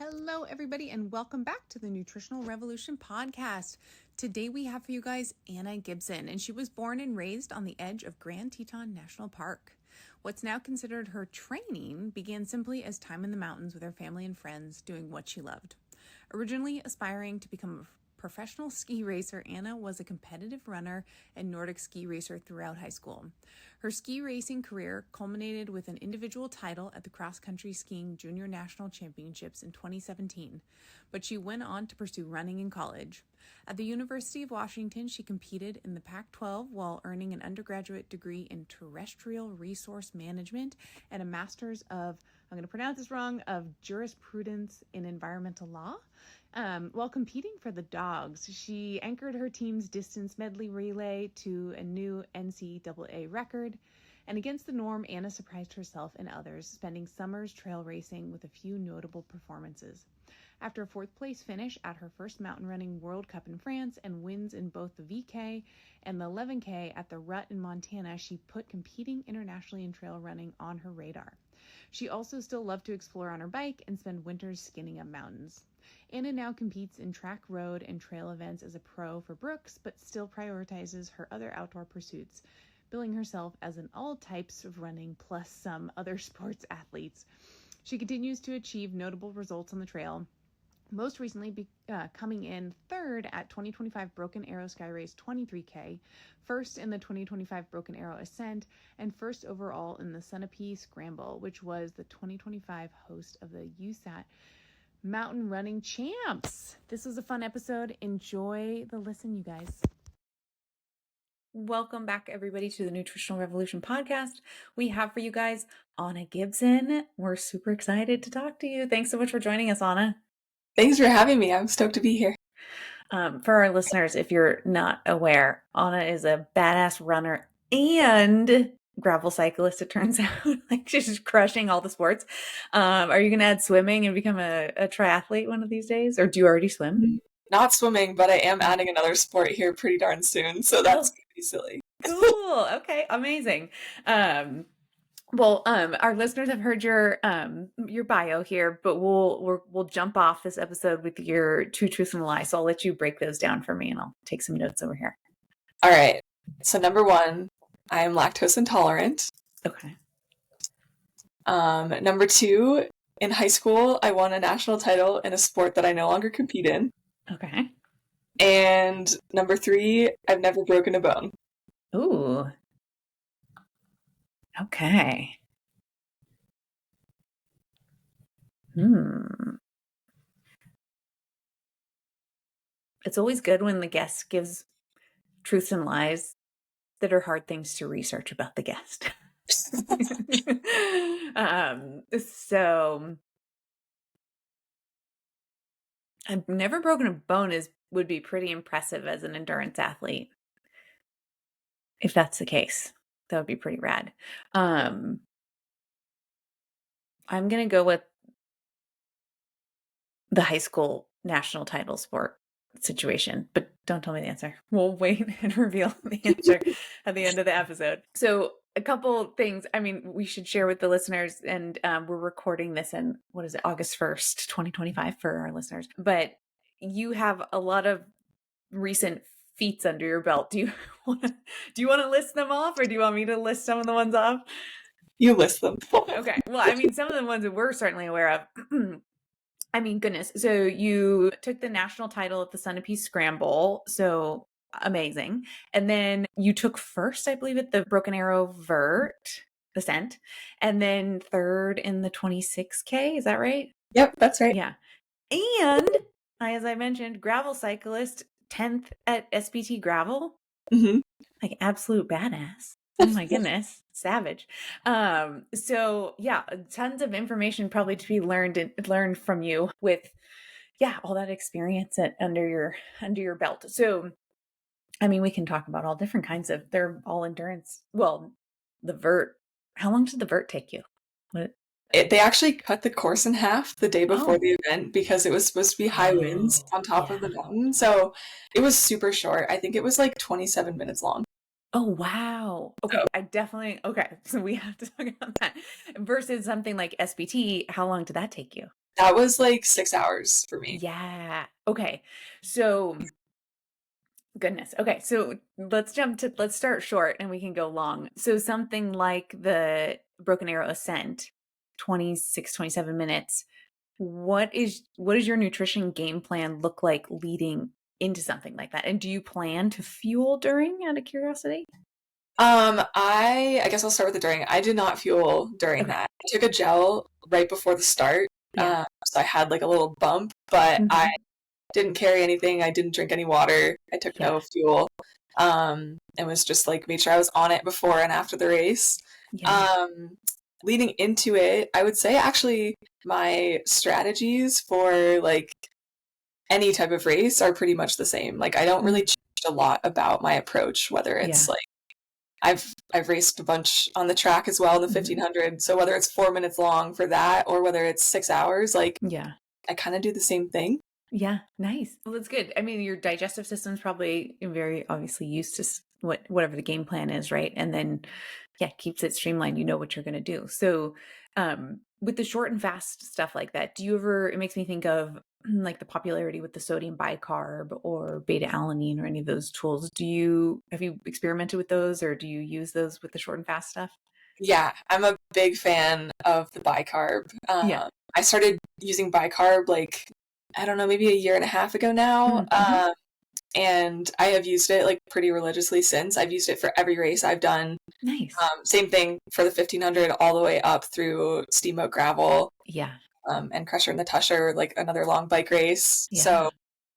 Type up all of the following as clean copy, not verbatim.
Hello, everybody, and welcome back to the Nutritional Revolution podcast. Today we have for you guys Anna Gibson, and she was born and raised on the edge of Grand Teton National Park. What's now considered her training began simply as time in the mountains with her family and friends doing what she loved. Originally aspiring to become a professional ski racer, Anna was a competitive runner and Nordic ski racer throughout high school. Her ski racing career culminated with an individual title at the cross-country skiing junior national championships in 2017, but she went on to pursue running in college. At the University of Washington, she competed in the Pac-12 while earning an undergraduate degree in terrestrial resource management and a master's of, I'm going to pronounce this wrong, of jurisprudence in environmental law. While competing for the Dogs, she anchored her team's Distance Medley Relay to a new NCAA record. And against the norm, Anna surprised herself and others, spending summers trail racing with a few notable performances. After a fourth place finish at her first mountain running World Cup in France and wins in both the VK and the 11K at the Rut in Montana, she put competing internationally in trail running on her radar. She also still loved to explore on her bike and spend winters skinning up mountains. Anna now competes in track, road, and trail events as a pro for Brooks, but still prioritizes her other outdoor pursuits, billing herself as an all types of running plus some other sports athletes. She continues to achieve notable results on the trail, most recently coming in third at 2025 Broken Arrow Sky Race 23K, first in the 2025 Broken Arrow Ascent, and first overall in the Sunapee Scramble, which was the 2025 host of the USAT Mountain Running Champs. This was a fun episode. Enjoy the listen, you guys. Welcome back, everybody, to the Nutritional Revolution podcast. We have for you guys Anna Gibson. We're super excited to talk to you. Thanks so much for joining us, Anna. Thanks for having me. I'm stoked to be here. For our listeners, if you're not aware, Anna is a badass runner and gravel cyclist, it turns out. Like, she's just crushing all the sports. Are you going to add swimming and become a triathlete one of these days? Or do you already swim? Not swimming, but I am adding another sport here pretty darn soon. So that's going to be silly. Cool. Okay. Amazing. Well, our listeners have heard your bio here, but we'll jump off this episode with your two truths and a lie. So I'll let you break those down for me, and I'll take some notes over here. All right. So number one, I am lactose intolerant. Okay. Number two, in high school, I won a national title in a sport that I no longer compete in. Okay. And number three, I've never broken a bone. Ooh. Okay. It's always good when the guest gives truths and lies that are hard things to research about the guest. So I've never broken a bone would be pretty impressive as an endurance athlete. If that's the case, that would be pretty rad. I'm going to go with the high school national title sport situation, but don't tell me the answer. We'll wait and reveal the answer at the end of the episode. So a couple things, I mean, we should share with the listeners, and we're recording this in, August 1st, 2025 for our listeners, but you have a lot of recent feats under your belt. Do you want to list them off, or do you want me to list some of the ones off? You list them. Okay. Well, I mean, some of the ones that we're certainly aware of. I mean, goodness. So you took the national title at the Sunapee Scramble. So amazing. And then you took first, I believe, at the Broken Arrow Vert Ascent, and then third in the 26K. Is that right? Yep, that's right. Yeah. And as I mentioned, gravel cyclist, 10th at SBT Gravel. Mm-hmm. Like, absolute badass. Oh my goodness. Savage. So yeah, tons of information probably to be learned from you with, all that experience under your belt. So, I mean, we can talk about all different kinds of, they're all endurance. Well, the vert, how long did the vert take you? They actually cut the course in half the day before the event because it was supposed to be high winds on top of the mountain. So it was super short. I think it was like 27 minutes long. Oh, wow. Okay. So we have to talk about that versus something like SBT. How long did that take you? That was like 6 hours for me. Yeah. Okay. So goodness. Okay. So let's start short and we can go long. So something like the Broken Arrow Ascent, 26, 27 minutes. What is your nutrition game plan look like leading into something like that? And do you plan to fuel during, out of curiosity? I guess I'll start with the during. I did not fuel during Okay. that. I took a gel right before the start, Yeah. so I had like a little bump, but I Hmm. didn't carry anything. I didn't drink any water. I took Yeah. no fuel. It was just like made sure I was on it before and after the race. Yeah. Um, Leading into it, I would say actually my strategies for like any type of race are pretty much the same. Like I don't really Mm. change a lot about my approach, whether it's Yeah. like I've raced a bunch on the track as well in the Hmm. 1500. So whether it's 4 minutes long for that or whether it's 6 hours, like Yeah. I kind of do the same thing. Yeah, nice. Well, that's good. I mean, your digestive system's probably very obviously used to whatever the game plan is, right? And then, yeah, keeps it streamlined. You know what you're going to do. So, with the short and fast stuff like that, do you ever? It makes me think of like the popularity with the sodium bicarb or beta alanine or any of those tools. Have you experimented with those, or do you use those with the short and fast stuff? Yeah, I'm a big fan of the bicarb. Yeah. I started using bicarb like I don't know, maybe a year and a half ago now. Mm-hmm. And I have used it like pretty religiously since. I've used it for every race I've done. Nice. Same thing for the 1500 all the way up through Steamboat Gravel, Yeah. and Crusher and the Tusher, like another long bike race. So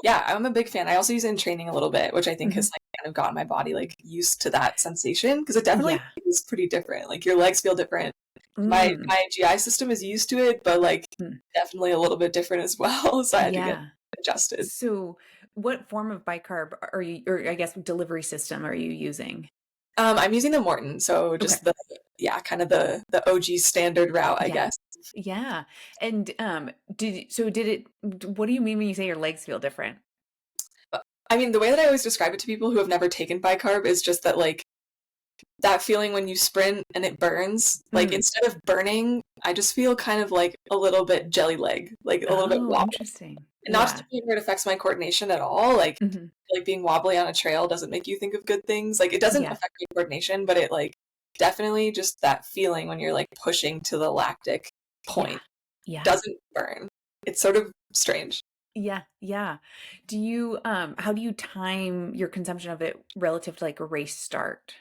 Yeah. yeah, I'm a big fan. I also use it in training a little bit, which I think Hmm. has like kind of gotten my body like used to that sensation because it definitely Yeah. is pretty different. Like your legs feel different. Mm. My GI system is used to it, but like Mm. definitely a little bit different as well. So I had to get Yeah. adjusted. So, what form of bicarb are you, or I guess delivery system are you using? I'm using the Morton, so Okay. just the yeah, kind of the OG standard route, I Yeah. guess. Yeah. And what do you mean when you say your legs feel different? But, I mean, the way that I always describe it to people who have never taken bicarb is just that like that feeling when you sprint and it burns, like Mm. instead of burning, I just feel kind of like a little bit jelly leg, like a little bit Oh, wobbly. interesting. And not to the Yeah. point where it affects my coordination at all. Hmm. Like being wobbly on a trail doesn't make you think of good things. Like it doesn't Yeah. affect my coordination, but it like definitely just that feeling when you're like pushing to the lactic Yeah. point Yeah. doesn't burn. It's sort of strange. Yeah. Yeah. How do you time your consumption of it relative to like a race start?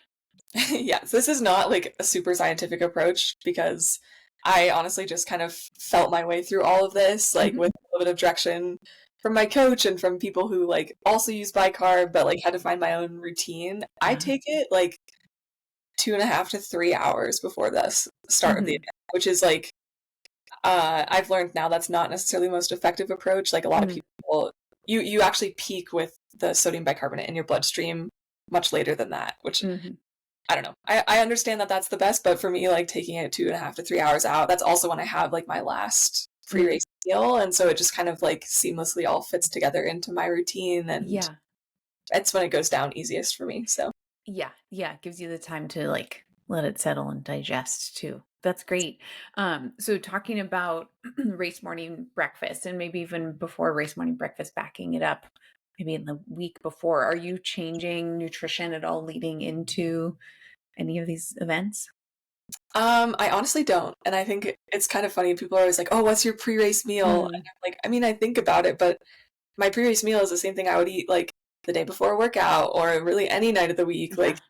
Yeah, so this is not like a super scientific approach because I honestly just kind of felt my way through all of this, like Hmm. with a little bit of direction from my coach and from people who like also use bicarb, but like had to find my own routine. I Uh, take it like 2.5 to 3 hours before the start of the hmm. event, which is like I've learned now that's not necessarily the most effective approach. Like a lot of Hmm. people, you actually peak with the sodium bicarbonate in your bloodstream much later than that, which Hmm. I don't know. I understand that that's the best, but for me, like taking it 2.5 to 3 hours out, that's also when I have like my last Hmm. pre-race meal, and so it just kind of like seamlessly all fits together into my routine, and Yeah. it's when it goes down easiest for me. So Yeah, yeah, it gives you the time to like let it settle and digest too. That's great. So talking about race morning breakfast and maybe even before race morning breakfast, backing it up, maybe in the week before, are you changing nutrition at all leading into any of these events? I honestly don't, and I think it's kind of funny. People are always like, "Oh, what's your pre-race meal?" And Mm, I'm like, I mean, I think about it, but my pre-race meal is the same thing I would eat like the day before a workout or really any night of the week. Like yeah.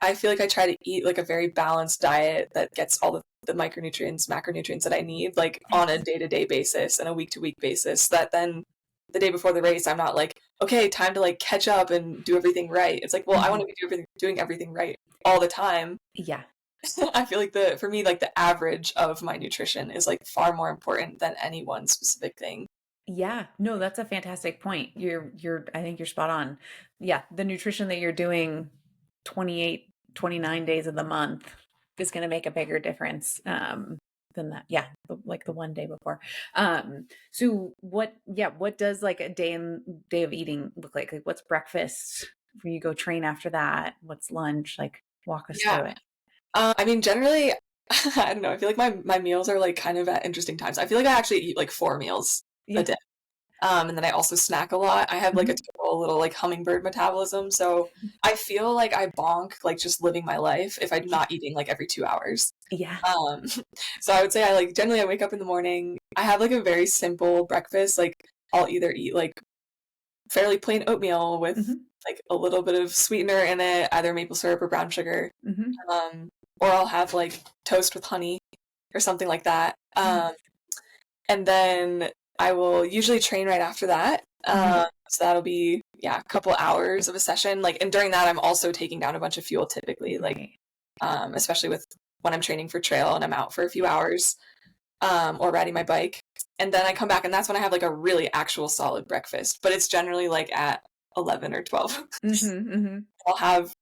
I feel like I try to eat like a very balanced diet that gets all the micronutrients, macronutrients that I need like on a Nice. day-to-day basis and a week-to-week basis that then the day before the race I'm not like, okay, time to like catch up and do everything right. It's like, well, I want Hmm. to be doing everything right all the time. Yeah. I feel like the for me like the average of my nutrition is like far more important than any one specific thing. Yeah, no, that's a fantastic point. I think you're spot on. Yeah, the nutrition that you're doing 28, 29 days of the month is going to make a bigger difference than that. Yeah, like the one day before. So what does like a day of eating look like? Like what's breakfast when you go train after that? What's lunch? Like walk us Yeah. through it. I mean, generally I don't know. I feel like my meals are like kind of at interesting times. I feel like I actually eat like 4 meals a Yeah. day. And then I also snack a lot. I have like a Mhm. total little like hummingbird metabolism. So I feel like I bonk like just living my life if I'm Yeah. not eating like every 2 hours. Yeah. Um, so I would say I like generally I wake up in the morning. I have like a very simple breakfast. Like I'll either eat like fairly plain oatmeal with Mhm. like a little bit of sweetener in it, either maple syrup or brown sugar. Mhm. Um, or I'll have like toast with honey or something like that. Nice. And then I will usually train right after that. Mhm. So that'll be, yeah, a couple hours of a session. Like, and during that, I'm also taking down a bunch of fuel typically, like, Right. especially with when I'm training for trail and I'm out for a few hours, or riding my bike. And then I come back and that's when I have like a really actual solid breakfast, but it's generally like at 11 or 12. Mhm. Mhm. I'll have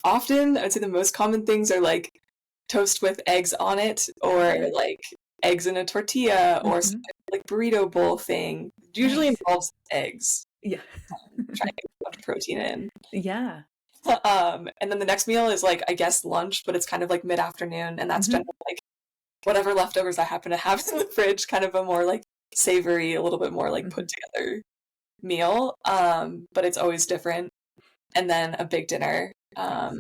often, I'd say the most common things are like toast with eggs on it, or Okay. like eggs in a tortilla, or some Mhm. type of, like burrito bowl thing. It usually Nice. involves eggs. Yeah. Trying to get a bunch of protein in. Yeah. And then the next meal is like I guess lunch, but it's kind of like mid afternoon, and that's Mhm. generally like whatever leftovers I happen to have in the fridge, kind of a more like savory, a little bit more like put Mhm. together meal. But it's always different. And then a big dinner. Nice.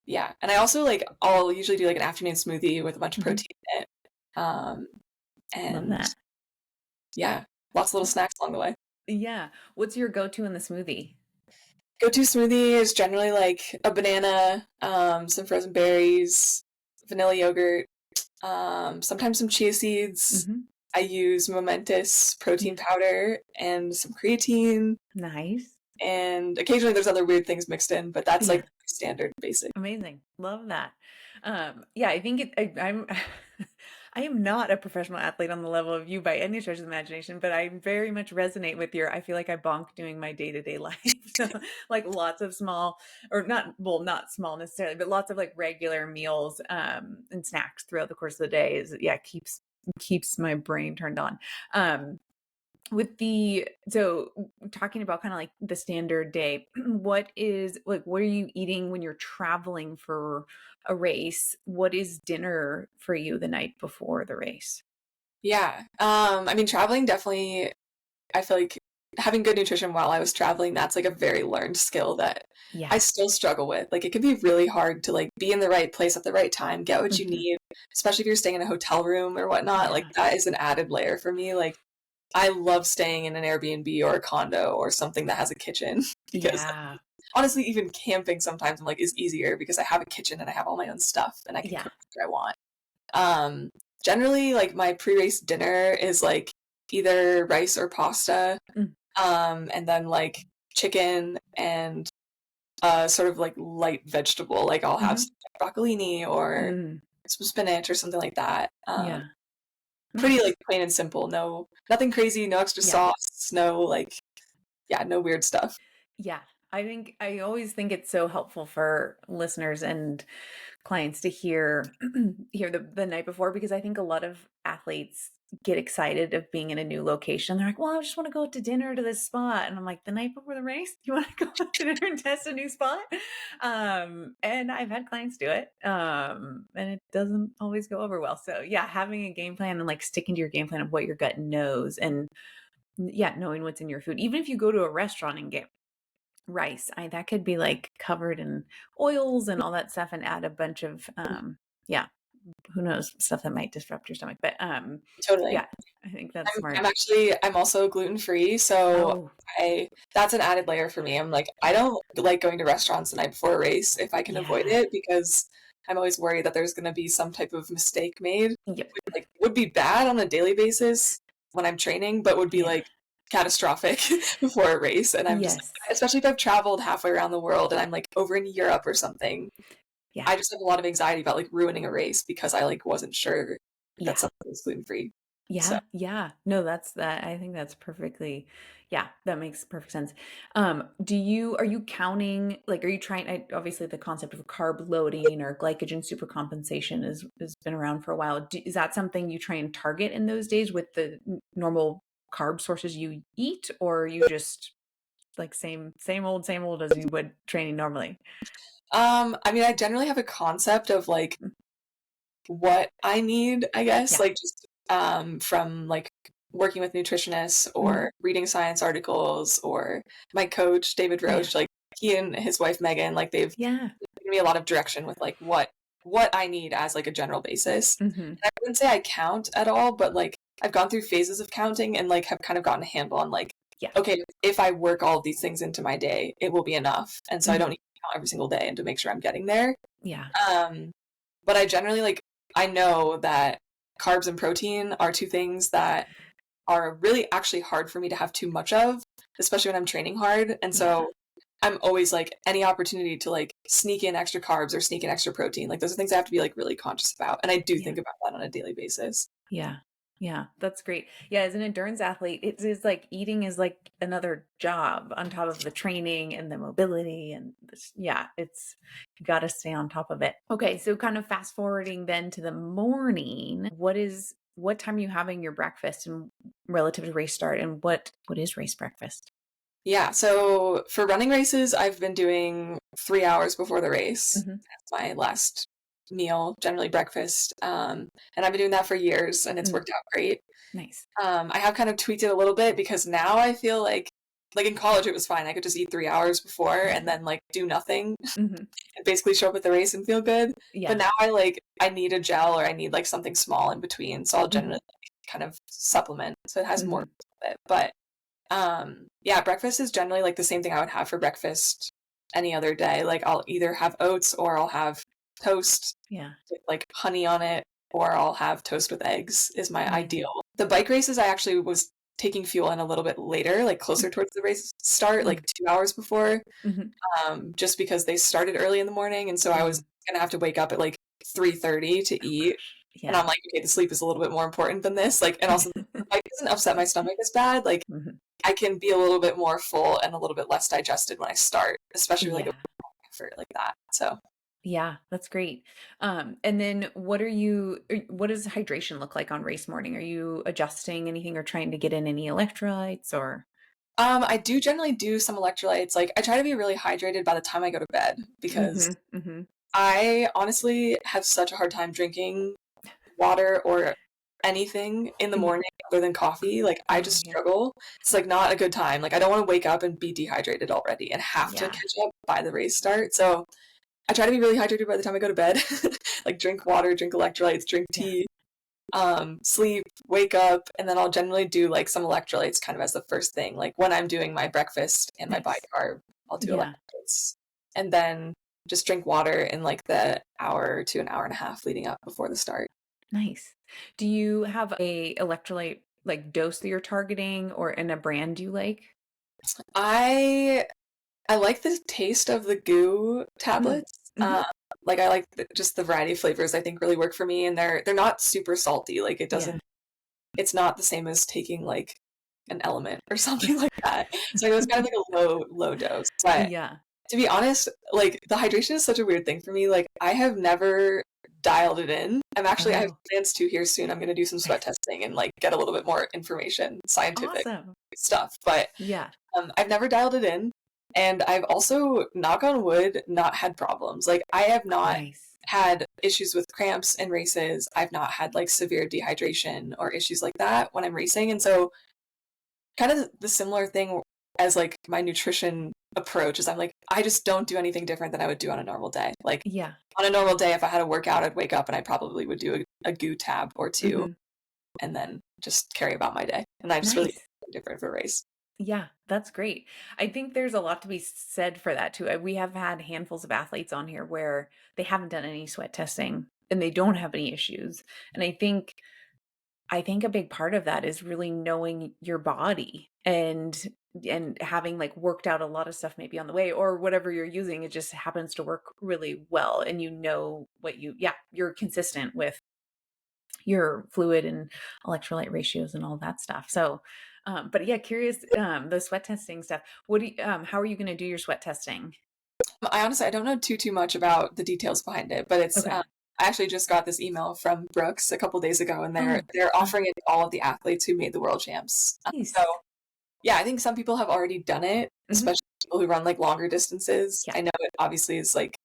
Yeah, and I also like I'll usually do like an afternoon smoothie with a bunch of Mhm. protein in it. Um, Love and that. yeah, lots of little snacks along the way. Yeah. What's your go-to in the smoothie? Go-to smoothie is generally like a banana, some frozen berries, vanilla yogurt, sometimes some chia seeds. Mhm. I use Momentous Yeah. protein powder and some creatine, Nice. and occasionally there's other weird things mixed in, but that's Yeah. like standard basic. Amazing. Love that. Yeah, I think I'm I am not a professional athlete on the level of you by any stretch of the imagination, but I very much resonate with your I feel like I bonk doing my day-to-day life. So like lots of small or not well, not small necessarily, but lots of like regular meals and snacks throughout the course of the day is yeah, keeps my brain turned on. Um with the so talking about kind of like the standard day, what are you eating when you're traveling for a race? What is dinner for you the night before the race? Yeah. I mean, traveling definitely, I feel like having good nutrition while I was traveling, that's like a very learned skill that I Yeah. still struggle with. Like it can be really hard to like be in the right place at the right time, get what you Mhm. need, especially if you're staying in a hotel room or whatnot. Like Yeah. that is an added layer for me. Like I love staying in an Airbnb or a condo or something that has a kitchen because Yeah. honestly, even camping sometimes I'm like is easier because I have a kitchen and I have all my own stuff and I can Yeah. cook what I want. Um, Generally, like my pre-race dinner is like either rice or pasta, Mm. and then like chicken and sort of like light vegetable. Like I'll have Mhm. some broccolini or Mm. some spinach or something like that. Yeah. Pretty Nice. like plain and simple. No, nothing crazy. No extra Yeah. sauce. No like, yeah, no weird stuff. Yeah. I always think it's so helpful for listeners and clients to hear the night before because I think a lot of athletes get excited of being in a new location. They're like, "Well, I just want to go out to dinner to this spot," and I'm like, "The night before the race, you want to go out to dinner and test a new spot?" And I've had clients do it, and it doesn't always go over well. So yeah, having a game plan and like sticking to your game plan of what your gut knows, and yeah, knowing what's in your food, even if you go to a restaurant and get rice. That could be like covered in oils and all that stuff and add a bunch of yeah, who knows, stuff that might disrupt your stomach. But Totally. yeah, I think that's I'm smart. actually I'm also gluten free, so Oh, I that's an added layer for me. I'm like I don't like going to restaurants the night before a race if I can avoid yeah. it because I'm always worried that there's going to be some type of mistake made, Yep. which like would be bad on a daily basis when I'm training, but would be Yeah. like catastrophic before a race. And I'm just Yes. especially if I've traveled halfway around the world and I'm like over in Europe or something, Yeah. I just have a lot of anxiety about like ruining a race because I like wasn't sure that Yeah. something was gluten free. So. Yeah, yeah. No, that's that. I think that's perfectly, yeah, that makes perfect sense. Are you counting, like, are you trying, obviously the concept of carb loading or glycogen supercompensation has been around for a while. Is that something you try and target in those days with the normal carb sources you eat, or are you just like same old as you would training normally? I mean, I generally have a concept of like Mm. what I need, I guess, Yeah. like just from like working with nutritionists Hmm. or reading science articles or my coach, David Yeah. Roche, like he and his wife Megan, like they've Yeah. given me a lot of direction with like what I need as like a general basis. Hmm. And I wouldn't say I count at all, but like I've gone through phases of counting and like have kind of gotten a handle on like, Yeah. okay, if I work all of these things into my day, it will be enough. And so I don't Hmm. need to count every single day and to make sure I'm getting there. Yeah. Um, but I generally like I know that carbs and protein are two things that are really actually hard for me to have too much of, especially when I'm training hard. And Yeah. so I'm always like any opportunity to like sneak in extra carbs or sneak in extra protein. Like those are things I have to be like really conscious about. And I do Yeah. think about that on a daily basis. Yeah. Yeah. That's great. Yeah. As an endurance athlete, it is like eating is like another job on top of the training and the mobility. And this, yeah, it's, you got to stay on top of it. Okay. So kind of fast forwarding then to the morning, what time are you having your breakfast and relative to race start, and what is race breakfast? Yeah. So for running races, I've been doing 3 hours before the race. Hmm. That's my last meal, generally breakfast. And I've been doing that for years and it's Mm, worked out great. nice. I have kind of tweaked it a little bit because now I feel like in college it was fine. I could just eat 3 hours before and then like do nothing Hmm. and basically show up at the race and feel good. But Yeah. now I need a gel or I need like something small in between. So I'll Hmm. generally kind of supplement. So it has more Hmm. to it. But yeah, breakfast is generally like the same thing I would have for breakfast any other day. Like I'll either have oats or I'll have toast Yeah. with like honey on it, or I'll have toast with eggs is my Nice. ideal. The bike races, I actually was taking fuel in a little bit later, like closer towards the race start, like 2 hours before, Mm-hmm. just because they started early in the morning, and so I was Mm. gonna have to wake up at like 3:30 to Oh eat, gosh. and Yeah. I'm like, okay, the sleep is a little bit more important than this, like, and also the bike doesn't upset my stomach as bad, like Mhm. I can be a little bit more full and a little bit less digested when I start, especially with, like a Yeah. effort like that. So Yeah, that's great. And then what does hydration look like on race morning? Are you adjusting anything or trying to get in any electrolytes or? I do generally do some electrolytes. Like I try to be really hydrated by the time I go to bed because Mhm. Mhm. I honestly have such a hard time drinking water or anything in the Yeah. morning other than coffee. Like I Oh, just yeah. struggle. It's like not a good time. Like I don't want to wake up and be dehydrated already and have to Yeah. catch up by the race start. So I try to be really hydrated by the time I go to bed. Like drink water, drink electrolytes, drink Yeah. tea, sleep, wake up, and then I'll generally do like some electrolytes kind of as the first thing. Like when I'm doing my breakfast and my Nice. bicarb, I'll do Yeah. electrolytes. And then just drink water in like the hour to an hour and a half leading up before the start. Nice. Do you have a electrolyte like dose that you're targeting or in a brand you like? I I like the taste of the goo Mm. tablets. Mhm. Like I like just the variety of flavors I think really work for me, and they're not super salty. Like Yeah. it's not the same as taking like an element or something like that. So it was kind of like a low dose. But Yeah. to be honest, like the hydration is such a weird thing for me. Like I have never dialed it in. I have Oh, plans to here soon. I'm gonna do some sweat nice. testing and like get a little bit more information, scientific Awesome. stuff. But Yeah. I've never dialed it in. And I've also, knock on wood, not had problems. Like I have not Nice. had issues with cramps in races. I've not had like severe dehydration or issues like that when I'm racing. And so kind of the similar thing as like my nutrition approach is I'm like, I just don't do anything different than I would do on a normal day. Like Yeah. on a normal day, if I had a workout, I'd wake up and I probably would do a goo tab or two Mhm. and then just carry about my day. And I just really Nice. different for a race. Yeah, that's great. I think there's a lot to be said for that too. We have had handfuls of athletes on here where they haven't done any sweat testing and they don't have any issues. And I think a big part of that is really knowing your body and having like worked out a lot of stuff maybe on the way or whatever you're using, it just happens to work really well and you know what you're consistent with your fluid and electrolyte ratios and all that stuff. So, but yeah, curious, the sweat testing stuff. How are you going to do your sweat testing? I honestly I don't know too much about the details behind it, but it's Okay. I actually just got this email from Brooks a couple days ago, and they're Oh, they're offering it to all of the athletes who made the world champs. So nice. yeah, I think some people have already done it, Hmm. especially people who run like longer distances. Yeah. I know it obviously is like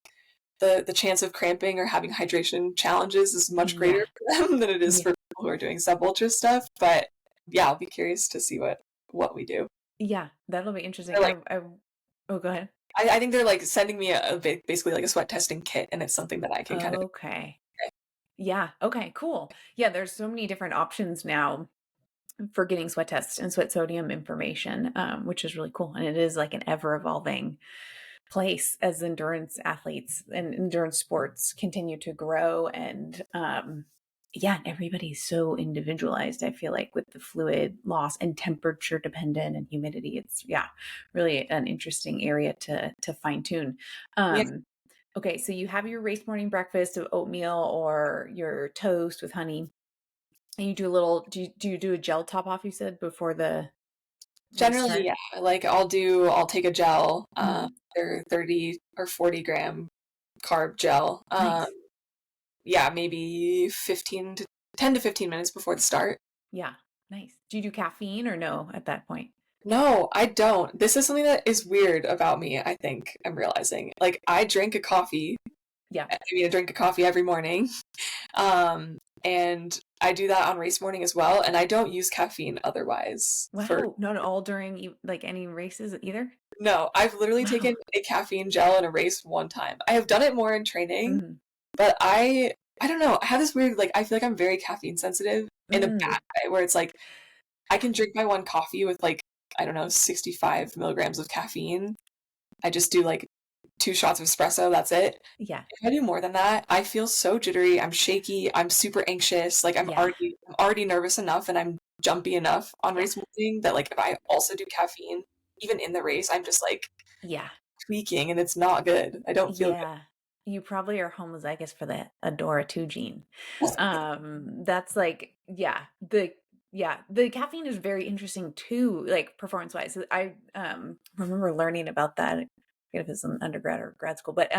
the chance of cramping or having hydration challenges is much Yeah. greater for them than it is Yeah. for people who are doing sub ultra stuff. But yeah, I'll be curious to see what we do. Yeah. That'll be interesting. They're like, Oh, go ahead. I think they're like sending me basically like a sweat testing kit, and it's something that I can kind of. Okay. Yeah. Okay, cool. Yeah, there's so many different options now for getting sweat tests and sweat sodium information, which is really cool. And it is like an ever evolving place as endurance athletes and endurance sports continue to grow. And yeah, everybody's so individualized. I feel like with the fluid loss and temperature dependent and humidity, it's really an interesting area to fine tune. Yeah, Okay, so you have your race morning breakfast of oatmeal or your toast with honey. And you do a little, do you do a gel top off, you said, before the race generally, start? yeah. Like I'll take a gel, Mhm. they're 30 or 40 gram carb gel. Nice. Yeah, maybe 10 to 15 minutes before the start. Yeah, nice. Do you do caffeine or no at that point? No, I don't. This is something that is weird about me, I think I'm realizing. Like I drink a coffee. Yeah. I drink a coffee every morning. And I do that on race morning as well, and I don't use caffeine otherwise for. Wow. Not all during like any races either? No, I've literally taken Wow. a caffeine gel in a race one time. I have done it more in training, Mhm. but I don't know. I have this weird like I feel like I'm very caffeine sensitive in a Mm. bad way where it's like I can drink my one coffee with like I don't know 65 milligrams of caffeine. I just do like 2 shots of espresso. That's it. Yeah. If I do more than that, I feel so jittery. I'm shaky. I'm super anxious. Like Yeah. I'm already nervous enough, and I'm jumpy enough on Yeah. race morning that like if I also do caffeine, even in the race, I'm just like Yeah. tweaking, and it's not good. I don't feel Yeah. You probably are homozygous for the Adora 2 gene. good. That's like, the caffeine is very interesting too, like performance wise. I remember learning about that. I forget if it's in undergrad or grad school, but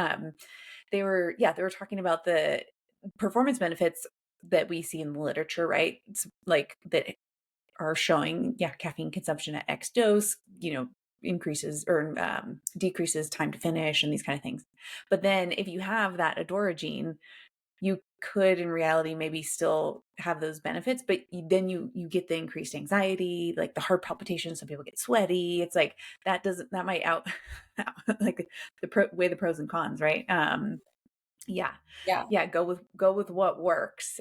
they were talking about the performance benefits that we see in the literature, right? It's like that are showing, caffeine consumption at X dose, increases or decreases time to finish and these kind of things. But then if you have that Adora gene, you could in reality maybe still have those benefits, but then you get the increased anxiety, like the heart palpitations. Some people get sweaty. It's like that might out like weigh the pros and cons, right? Yeah. Yeah, Yeah, go with what works.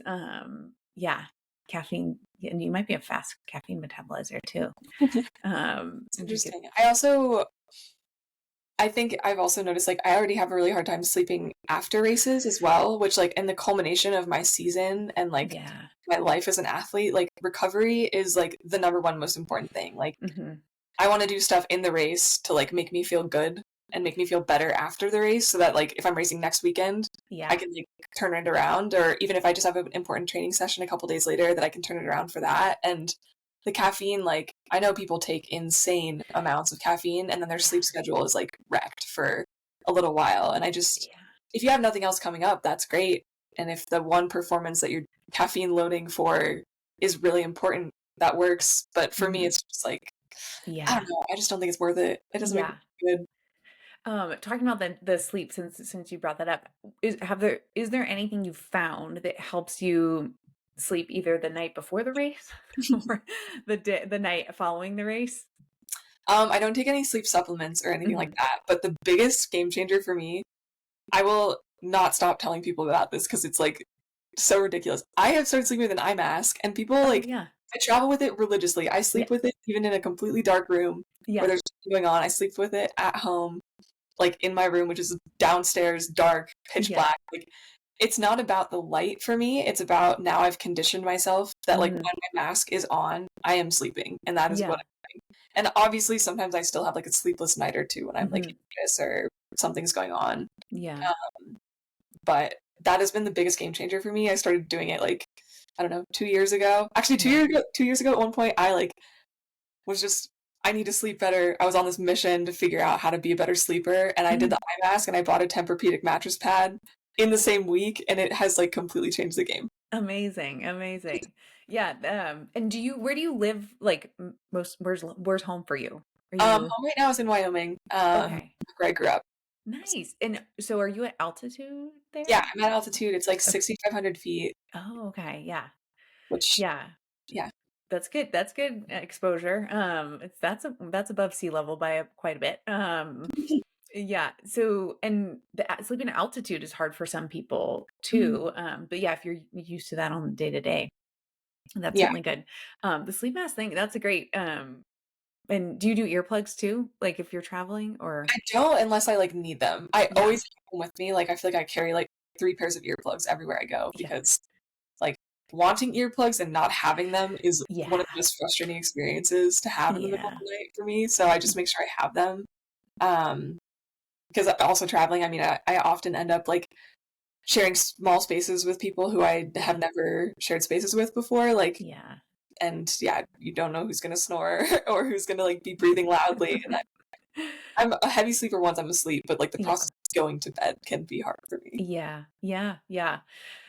Yeah, caffeine, and you might be a fast caffeine metabolizer too. it's If you could, interesting. I think I've also noticed like I already have a really hard time sleeping after races as well, which like in the culmination of my season and like yeah. my life as an athlete, like recovery is like the number one most important thing. Like Hmm. I want to do stuff in the race to like make me feel good and make me feel better after the race so that like if I'm racing next weekend, Yeah. I can like turn it around or even if I just have an important training session a couple days later that I can turn it around for that. And the caffeine, like I know people take insane amounts of caffeine and then their Yeah. sleep schedule is like wrecked for a little while. And I just Yeah. if you have nothing else coming up, that's great. And if the one performance that you're caffeine loading for is really important, that works. But for me, Hmm. it's just like I don't Yeah. know. I just don't think it's worth it. It doesn't make me Yeah. feel good. Talking about the sleep, since you brought that up, is there anything you found that helps you sleep either the night before the race or the night following the race? I don't take any sleep supplements or anything like Hmm. that. But the biggest game changer for me, I will not stop telling people about this because it's like so ridiculous. I have started sleeping with an eye mask, and people Oh like yeah. I travel with it religiously. I Yeah. sleep with it even in a completely dark room where Yeah. there's nothing going on. I sleep with it at home, like in my room, which is downstairs, dark, pitch Yeah. black. Like it's not about the light for me. It's about now I've conditioned myself that like Mhm. when my mask is on, I am sleeping, and that is Yeah. what I'm doing. And obviously, sometimes I still have like a sleepless night or two when I'm like Mhm. anxious or something's going on. Yeah. Um, but that has been the biggest game changer for me. I started doing it like I don't know 2 years ago. Actually, two Yeah. years ago. 2 years ago, at one point, I like was just I need to sleep better. I was on this mission to figure out how to be a better sleeper, and I did the Mhm. eye mask and I bought a Tempur-Pedic mattress pad in the same week, and it has like completely changed the game. Amazing, amazing. Yeah, and where do you live, like, most where's home for you? Are you Home right now is in Wyoming, Okay. where I grew up. Nice. And so are you at altitude Yeah, there? I'm at altitude. It's like Okay. 6,500 feet, Oh, okay. Yeah. which, Yeah. yeah. That's good. That's good exposure. It's that's above sea level by quite a bit. Yeah. So, and sleeping at altitude is hard for some people Mhm. too. But yeah, if you're used to that on the day to day, that's Yeah, certainly good. The sleep mask thing, that's a great. And do you do earplugs too? Like if you're traveling or I don't unless I like need them. I yeah, always keep them with me. Like I feel like I carry like 3 pairs of earplugs everywhere I go yeah, because like wanting earplugs and not having them is one yeah, of the most frustrating experiences to have in the middle of yeah, the night for me. So I just make sure I have them. Um, because also traveling, I mean, I often end up like sharing small spaces with people who I have never shared spaces with before. Like, yeah. and yeah, you don't know who's gonna snore or who's gonna like be breathing loudly. And I'm a heavy sleeper once I'm asleep, but like the Yeah. process of going to bed can be hard for me. Yeah, yeah, yeah.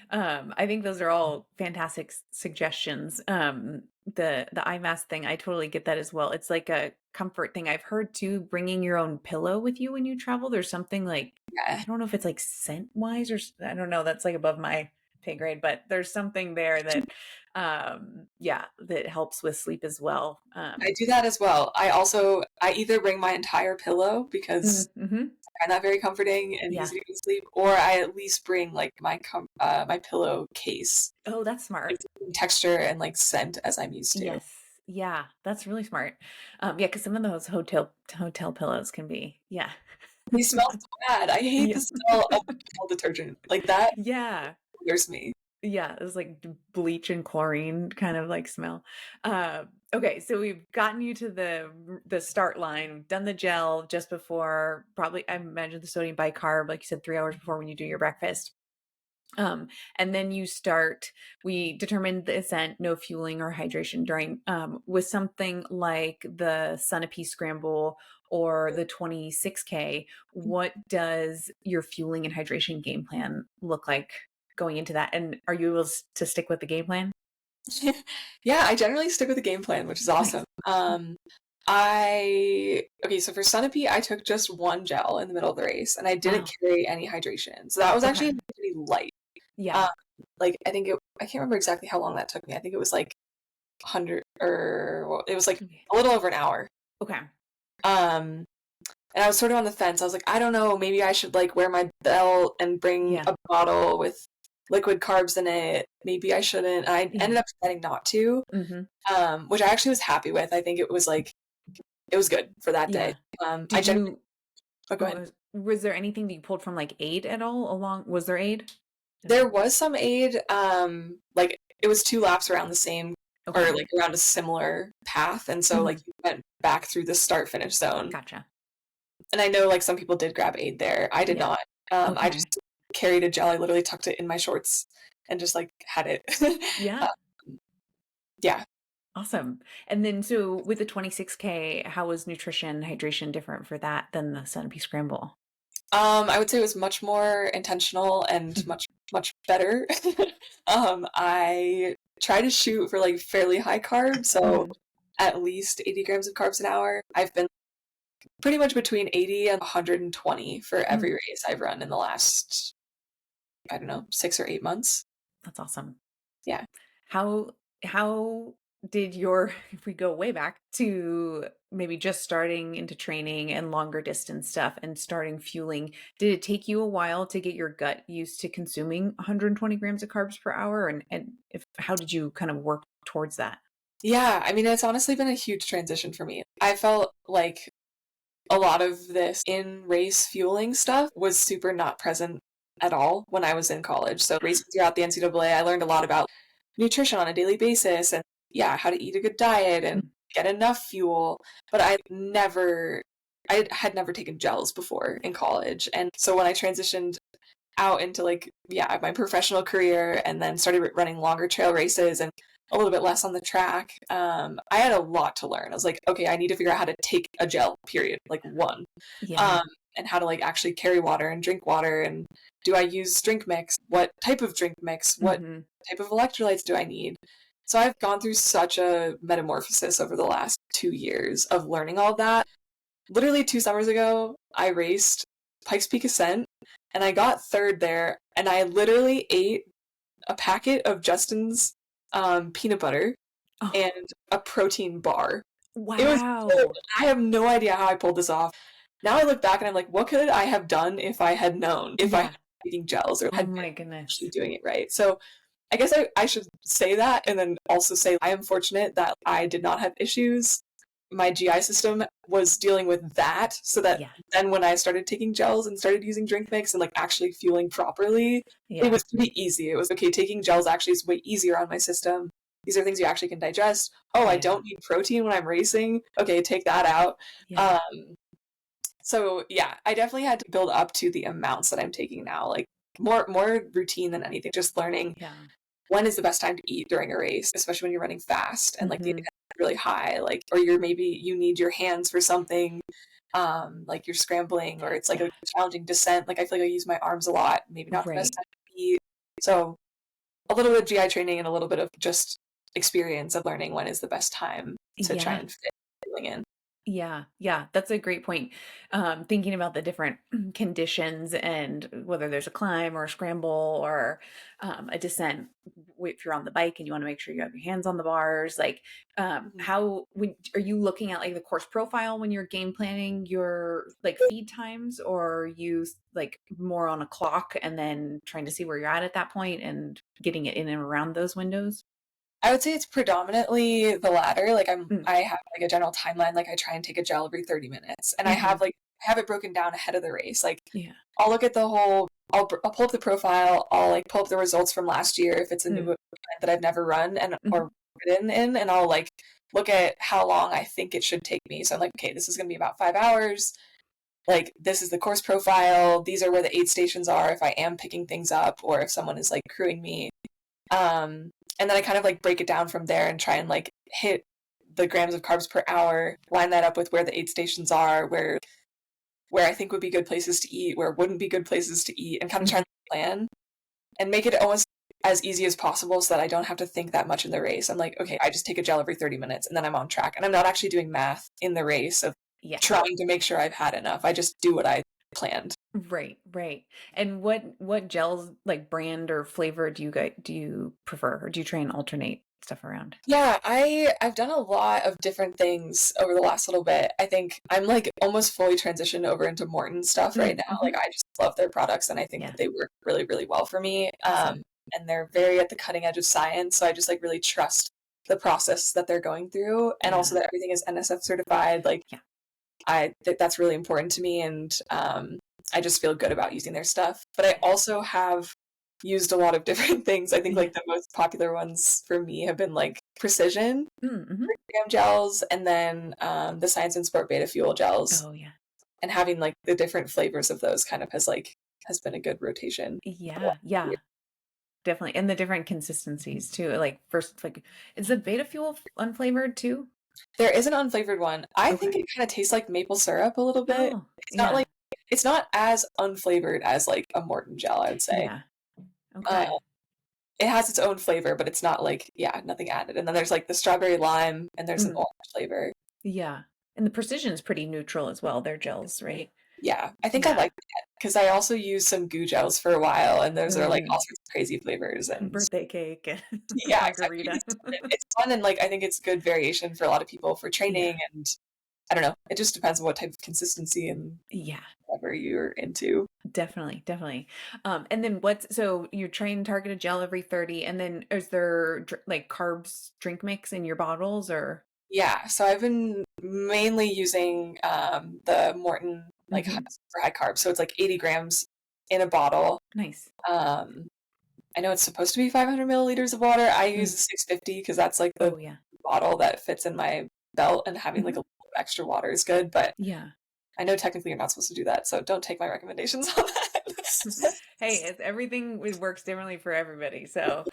I think those are all fantastic suggestions. The eye mask thing, I totally get that as well. It's like a comfort thing. I've heard too, bringing your own pillow with you when you travel. There's something like Yeah. I don't know if it's like scent wise or I don't know. That's like above my pay grade, but there's something there that, yeah, that helps with sleep as well. I do that as well. I either bring my entire pillow because Mm-hmm. I find that very comforting and Yeah. easy to go to sleep, or I at least bring like my pillow case. Oh, that's smart. It's texture and like scent as I'm used to. Yes. Yeah, that's really smart. Yeah, because some of those hotel pillows can be, yeah. They smell so bad. I hate Yeah. the smell of hotel detergent. Like that Yeah. bothers me. Yeah, it was like bleach and chlorine kind of like smell. Okay, so we've gotten you to the start line. We've done the gel just before, probably I imagine the sodium bicarb, like you said, 3 hours before when you do your breakfast. And then we determined the ascent, no fueling or hydration during, with something like the Sunapee Scramble or the 26K. What does your fueling and hydration game plan look like going into that? And are you able to stick with the game plan? Yeah, I generally stick with the game plan, which is Nice. awesome. So for Sunapee, I took just one gel in the middle of the race, and I didn't Wow. carry any hydration. So that was Okay. actually pretty light. Yeah. Um, like I can't remember exactly how long that took me. I think it was like 100 or well, it was like Okay. a little over an hour. Okay. Um, and I was sort of on the fence. I was like, I don't know, maybe I should like wear my belt and bring Yeah. a bottle with liquid carbs in it. Maybe I shouldn't. I Yeah. ended up deciding not to, Hmm. which I actually was happy with. I think it was good for that day. Yeah. I Did generally, you, oh, go ahead. was there anything that you pulled from like aid at all along? Was there aid? There was some aid, like it was 2 laps around the same or Okay. like around a similar path, and so like Mhm. you went back through the start finish zone. Gotcha. And I know like some people did grab aid there. I did Yeah. not. I Okay. just carried a gel. I literally tucked it in my shorts and just like had it. Yeah. uh, yeah. Awesome. And then so with the 26K, how was nutrition, hydration different for that than the Centipede Scramble? I would say it was much more intentional and Mhm. much better. I try to shoot for like fairly high carbs, so Mhm. at least 80 grams of carbs an hour. I've been pretty much between 80 and 120 for every Mhm. race I've run in the last, I don't know, 6 or 8 months. That's awesome. Yeah. How how did your if we go way back to maybe just starting into training and longer distance stuff and starting fueling, did it take you a while to get your gut used to consuming 120 grams of carbs per hour? And if how did you kind of work towards that? Yeah, I mean, it's honestly been a huge transition for me. I felt like a lot of this in race fueling stuff was super not present at all when I was in college. So racing throughout the NCAA, I learned a lot about nutrition on a daily basis and yeah, how to eat a good diet and Mm. get enough fuel. But I had never taken gels before in college. And so when I transitioned out into like, yeah, my professional career and then started running longer trail races and a little bit less on the track, I had a lot to learn. I was like, okay, I need to figure out how to take a gel, period, like one, Yeah. um, and how to like actually carry water and drink water. And do I use drink mix? What type of drink mix? What Mhm. type of electrolytes do I need? So I've gone through such a metamorphosis over the last 2 years of learning all of that. Literally 2 summers ago, I raced Pikes Peak Ascent, and I got third there, and I literally ate a packet of Justin's peanut butter Oh, and a protein bar. It was so, wow. I have no idea how I pulled this off. Now I look back and I'm like, what could I have done if I had known, if I had Yeah. been eating gels or Oh had been my goodness. actually doing it right? So I guess I should say that, and then also say I am fortunate that I did not have issues. My GI system was dealing with that, so that Yeah. then when I started taking gels and started using drink mix and like actually fueling properly, it Yeah. was pretty easy. It was okay, taking gels actually is way easier on my system. These are things you actually can digest. Oh, I Yeah. don't need protein when I'm racing. Okay, take that out. Yeah. Um, so yeah, I definitely had to build up to the amounts that I'm taking now, like more routine than anything, just learning Yeah. when is the best time to eat during a race, especially when you're running fast and like the Mm-hmm. intensity is really high, like, or you're maybe you need your hands for something, like you're scrambling or it's like Yeah. a challenging descent. Like I feel like I use my arms a lot, maybe not the best Right. time to eat. So a little bit of GI training and a little bit of just experience of learning when is the best time to try Yeah. and fit feeling in. Yeah, yeah, that's a great point. Thinking about the different conditions and whether there's a climb or a scramble or a descent. If you're on the bike and you want to make sure you have your hands on the bars, like Mhm. how are you looking at like the course profile when you're game planning your like feed times, or are you like more on a clock and then trying to see where you're at that point and getting it in and around those windows? I would say it's predominantly the latter. Like Mm, I have like a general timeline. Like I try and take a gel every 30 minutes, and hmm I have it broken down ahead of the race. Like Yeah. I'll look at the whole. I'll pull up the profile. I'll like pull up the results from last year if it's a new Mm, event that I've never run and hmm or ridden in, and I'll like look at how long I think it should take me. So I'm like, okay, this is going to be about 5 hours. Like this is the course profile. These are where the aid stations are if I am picking things up or if someone is like crewing me. And then I kind of like break it down from there and try and like hit the grams of carbs per hour, line that up with where the aid stations are, where I think would be good places to eat, where wouldn't be good places to eat, and kind of try hmm and plan and make it almost as easy as possible so that I don't have to think that much in the race. I'm like, okay, I just take a gel every 30 minutes and then I'm on track. And I'm not actually doing math in the race of Yeah. trying to make sure I've had enough. I just do what I planned. Right, right. And what gels like brand or flavor do you prefer, or do you try and alternate stuff around? Yeah, I've done a lot of different things over the last little bit. I think I'm like almost fully transitioned over into Morton stuff right now. Like Mm-hmm. I just love their products and I think Yeah, that they work really, really well for me. awesome. And they're very at the cutting edge of science, so I just like really trust the process that they're going through and also Yeah, that everything is NSF certified. Like yeah, that's really important to me and I just feel good about using their stuff. But I also have used a lot of different things. I think yeah. like the most popular ones for me have been like Precision Mm-hmm. gels and then the Science and Sport Beta Fuel gels. Oh yeah, And having like the different flavors of those kind of has been a good rotation. yeah, yeah. Definitely, and the different consistencies too. Like first, like is the beta fuel unflavored too? There is an unflavored one. I think Okay. it kind of tastes like maple syrup a little bit. Oh It's not yeah, like it's not as unflavored as like a Morton gel, I would say. yeah. Uh, Okay. it has its own flavor, but it's not like yeah, nothing added. And then there's like the strawberry lime, and there's an Mm, orange flavor. yeah. And the precision is pretty neutral as well. They're gels, right? Yeah, I think I Yeah. like that because I also used some goo gels for a while, and those are like all Mm. sorts of crazy flavors. And Birthday cake and yeah, exactly. margarita. It's fun and like I think it's good variation for a lot of people for Yeah. training, and I don't know. It just depends on what type of consistency and Yeah. whatever you're into. Definitely, definitely. And then so you're trying to target a gel every 30, and then is there like carbs drink mix in your bottles or? Yeah, so I've been mainly using the Morton like Mhm. super high carbs, so it's like 80 grams in a bottle. Nice. Um, I know it's supposed to be 500 milliliters of water. I use Mm. a 650 because that's like the Oh yeah. bottle that fits in my belt, and having like Mhm. a little extra water is good. But Yeah. I know technically you're not supposed to do that, so don't take my recommendations on that. Hey, everything works differently for everybody. So,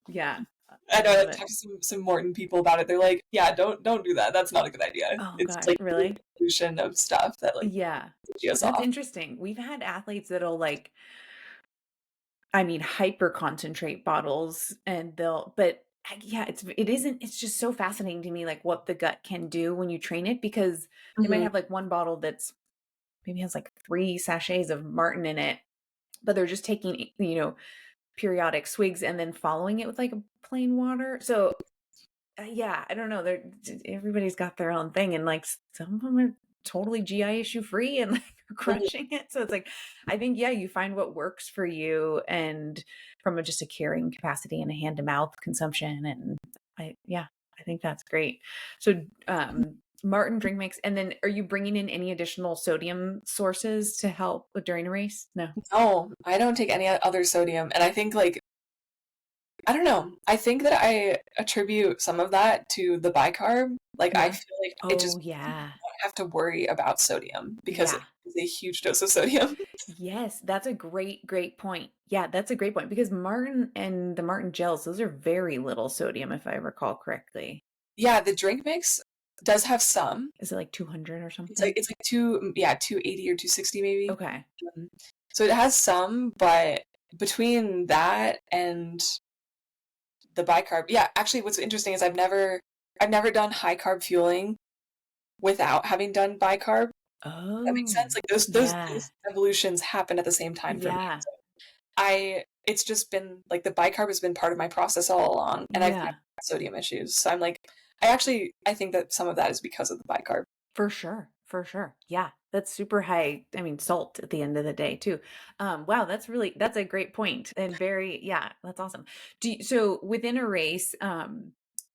yeah, I I know love I've it. talked to some Morton people about it. They're like, yeah, don't do that. That's not a good idea. Oh It's gosh, like the really? pollution of stuff that like Yeah. gives That's off. interesting. We've had athletes that'll like, I mean, hyper concentrate bottles and but yeah, it's just so fascinating to me, like what the gut can do when you train it, because they might Mhm. have like one bottle that's maybe has like 3 sachets of Martin in it, but they're just taking, periodic swigs and then following it with like a plain water. So yeah, I don't know. Everybody's got their own thing, and like some of them are totally GI issue free and like crushing it. So it's like, I think, yeah, you find what works for you, and from just a carrying capacity and a hand to mouth consumption. And I think that's great. So, Martin drink mix, and then are you bringing in any additional sodium sources to help during a race? No. No, I don't take any other sodium. And I think like, I don't know. I think that I attribute some of that to the bicarb. Like I Yeah. feel like it Oh, just yeah. don't have to worry about sodium because Yeah. it is a huge dose of sodium. Yes, that's a great point. Yeah, that's a great point because Martin and the Martin gels, those are very little sodium, if I recall correctly. Yeah, the drink mix does have some. Is it like 200 or It's something? like 280 or 260 maybe. Okay. So it has some, but between that and the bicarb, yeah, actually what's interesting is I've never done high carb fueling without having done bicarb. That makes Oh, sense. Like those yeah. evolutions happen at the same time for me. Yeah. It's just been like the bicarb has been part of my process all along, and I've never Yeah. had sodium issues. So I'm like, I think that some of that is because of the bicarb. For sure. For sure. Yeah. That's super high. I mean, salt at the end of the day too. Wow, that's a great point and yeah, that's awesome. So within a race,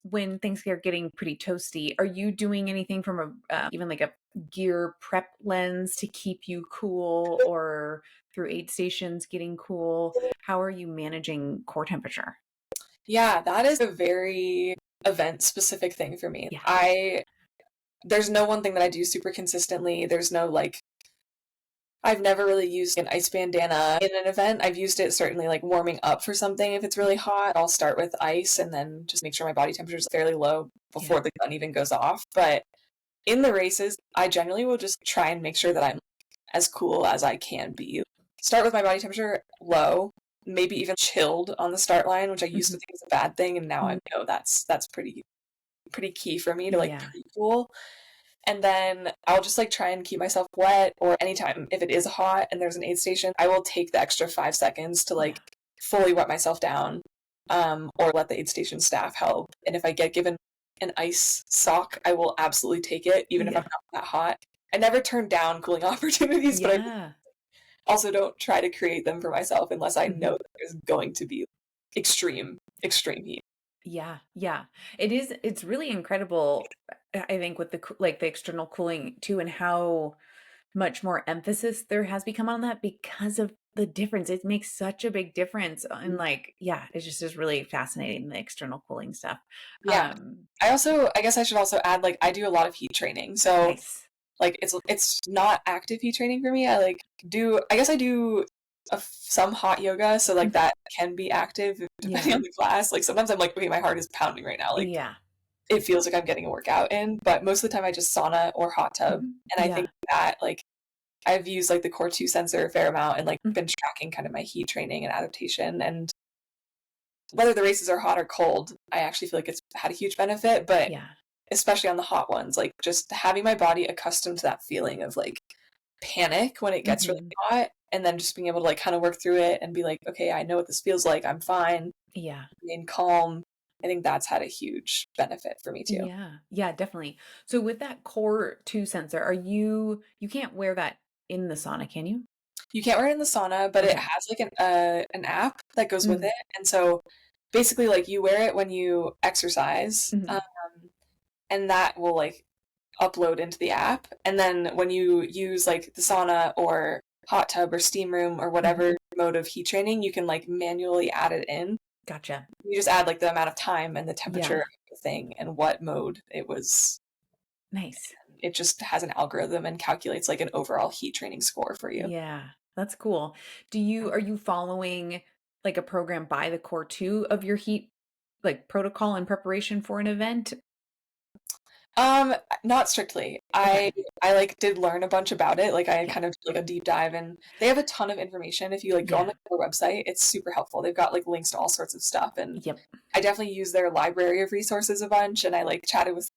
when things are getting pretty toasty, are you doing anything from even like a gear prep lens to keep you cool, or through aid stations getting cool? How are you managing core temperature? Yeah, that is a very event specific thing for me. Yeah. There's no one thing that I do super consistently. There's no like I've never really used an ice bandana in an event. I've used it certainly like warming up for something if it's really hot. I'll start with ice and then just make sure my body temperature is fairly low Yeah. before the gun even goes off. But in the races, I generally will just try and make sure that I'm as cool as I can be. Start with my body temperature low, maybe even chilled on the start line, which I used to Mhm. think was a bad thing, and now I Mhm. know that's pretty key for me to like Yeah. pre-cool. And then I'll just like try and keep myself wet, or anytime if it is hot and there's an aid station, I will take the extra 5 seconds to Yeah. like fully wet myself down, or let the aid station staff help. And if I get given an ice sock, I will absolutely take it, even if I'm Yeah. not that hot. I never turn down cooling opportunities, but I Yeah. also don't try to create them for myself unless I know Mhm. that there's going to be extreme heat. Yeah, yeah. It's really incredible, I think, with like the external cooling too, and how much more emphasis there has become on that because of the difference. It makes such a big difference. And like, yeah, it's just is really fascinating, the external cooling stuff. Yeah. Um, I guess I should also add, like, I do a lot of heat training. So nice. like it's not active heat training for me. I guess I do some hot yoga, so like Mhm. that can be active depending Yeah. on the class. Like sometimes I'm like, okay, my heart is pounding right now. Like Yeah. it feels like I'm getting a workout in, but most of the time I just sauna or hot tub. Mhm. And I think Yeah. that like I've used like the Core 2 sensor a fair amount and like Mhm. been tracking kind of my heat training and adaptation. And whether the races are hot or cold, I actually feel like it's had a huge benefit, but Yeah. especially on the hot ones, like just having my body accustomed to that feeling of like panic when it gets really Mhm. hot, and then just being able to like kind of work through it and be like, okay, I know what this feels like. I'm fine, Yeah. remain calm. I think that's had a huge benefit for me too. Yeah. Yeah, definitely. So with that core 2 sensor, you can't wear that in the sauna, can you? You can't wear it in the sauna, but it Okay. has like an app that goes with Mm. it, and so basically like you wear it when you exercise, Mhm. and that will like upload into the app. And then when you use like the sauna or hot tub or steam room or Mhm. whatever mode of heat training, you can like manually add it in. Gotcha. You just add like the amount of time and the temperature Yeah. of the thing and what mode it was. Nice. It just has an algorithm and calculates like an overall heat training score for you. Yeah. That's cool. Are you following like a program by the core 2 of your heat like protocol in preparation for an event? Um, Not strictly. Okay. I like did learn a bunch about it. Like I Yeah. kind of did like a deep dive, and they have a ton of information. If you like go on Yeah. their website, it's super helpful. They've got like links to all sorts of stuff, and Yep. I definitely use their library of resources a bunch. And I like chatted with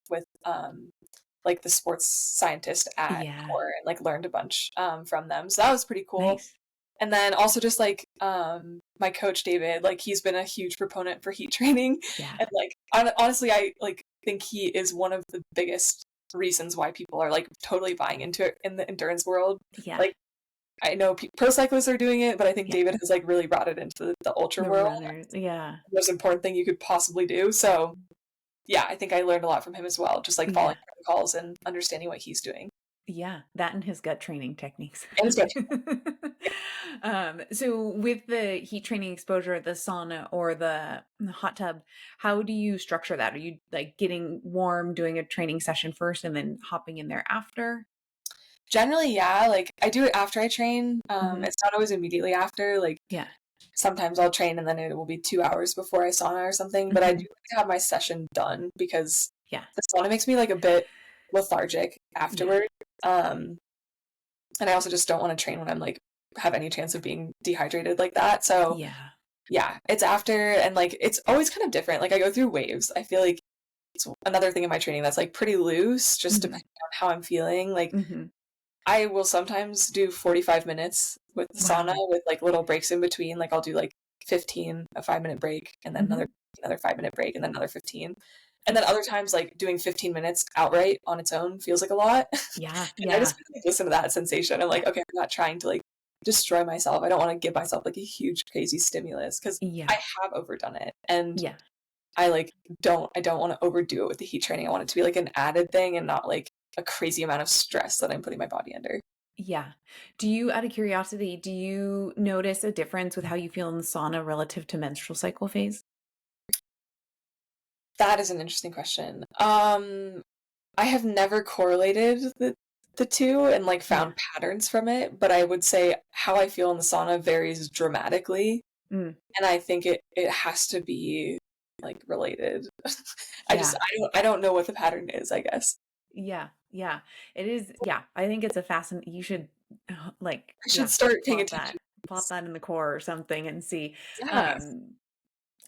like the sports scientist at Yeah. Core and like learned a bunch from them. So that was pretty cool. Nice. And then also just like my coach David, like he's been a huge proponent for heat training. Yeah. And like honestly, I like think he is one of the biggest reasons why people are like totally buying into it in the endurance world. Yeah. Like I know pro cyclists are doing it, but I think Yeah. David has like really brought it into the ultra The world. runners. Yeah. The most important thing you could possibly do. So yeah, I think I learned a lot from him as well, just like following protocols and understanding what he's doing. Yeah, that and his gut training techniques. And his gut So with the heat training exposure, the sauna or the hot tub, how do you structure that? Are you like getting warm, doing a training session first, and then hopping in there after? Generally, yeah, like I do it after I train. Mhm. It's not always immediately after. Like Yeah. sometimes I'll train and then it will be 2 hours before I sauna or something. But I do Mhm. like to have my session done because Yeah. the sauna makes me like a bit lethargic Yeah. afterward. And I also just don't want to train when I'm like have any chance of being dehydrated like that. So Yeah. yeah, it's after and like it's always kind of different. Like I go through waves. I feel like it's another thing in my training that's like pretty loose, just Mhm. depending on how I'm feeling. Like Mhm. I will sometimes do 45 minutes with the sauna Wow. with like little breaks in between. Like I'll do like 15, a 5 minute break, and then Mhm. another 5 minute break, and then another 15. And then other times, like doing 15 minutes outright on its own feels like a lot. Yeah. And I Yeah. just kind of listen to that sensation. I'm Yeah. like, okay, I'm not trying to like destroy myself. I don't want to give myself like a huge crazy stimulus because Yeah. I have overdone it. And Yeah. I don't want to overdo it with the heat training. I want it to be like an added thing and not like a crazy amount of stress that I'm putting my body under. Yeah. Do you, out of curiosity, do you notice a difference with how you feel in the sauna relative to menstrual cycle phase? That is an interesting question. I have never correlated the two and like Yeah. found patterns from it, but I would say how I feel in the sauna varies dramatically, Mm. and I think it has to be like related. Yeah. I don't know what the pattern is, I guess. Yeah. Yeah. It is. Yeah. I think it's a fascinating, you should like, I should yeah, start paying plot attention. that in the core or something and see. Yeah. Um,